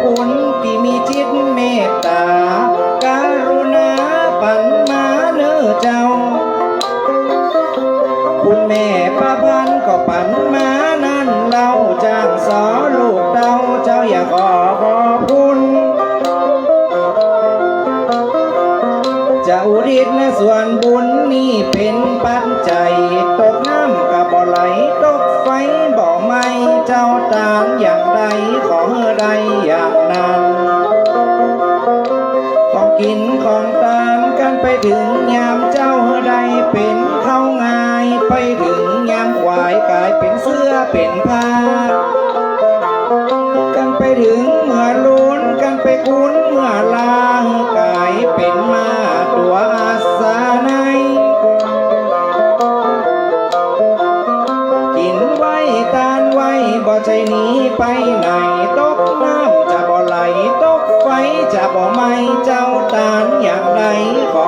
คุณที่มีจิตเมตตาการุณาปันมาเนื้อเจ้าคุณแม่ป้าพันก็ปันมานั่นเราจ้างสอลูกเต้าเจ้าอยากขอบคุณจะอุทิศส่วนบุญนี้เป็นปัจจัยตกน้ำกับบ่ไหลตกไฟบ่ไหม้เจ้าตามอย่างใดขอใดอย่างนั้นของกินของตามกันไปถึงยามเจ้าใดเป็นเข้าง่ายไปถึงยามควายกลายเป็นเสื้อเป็นผ้ากันไปถึงเมื่อล้นกันไปคุ้นเมื่อลากลายเป็นมาตัวอาสาในกินไว้ตานไว้บ่ใจหนีไปไหนตกน้ำจะบ่ไหลตกไฟจะบ่ไหม้เจ้าตานอย่างใดขอ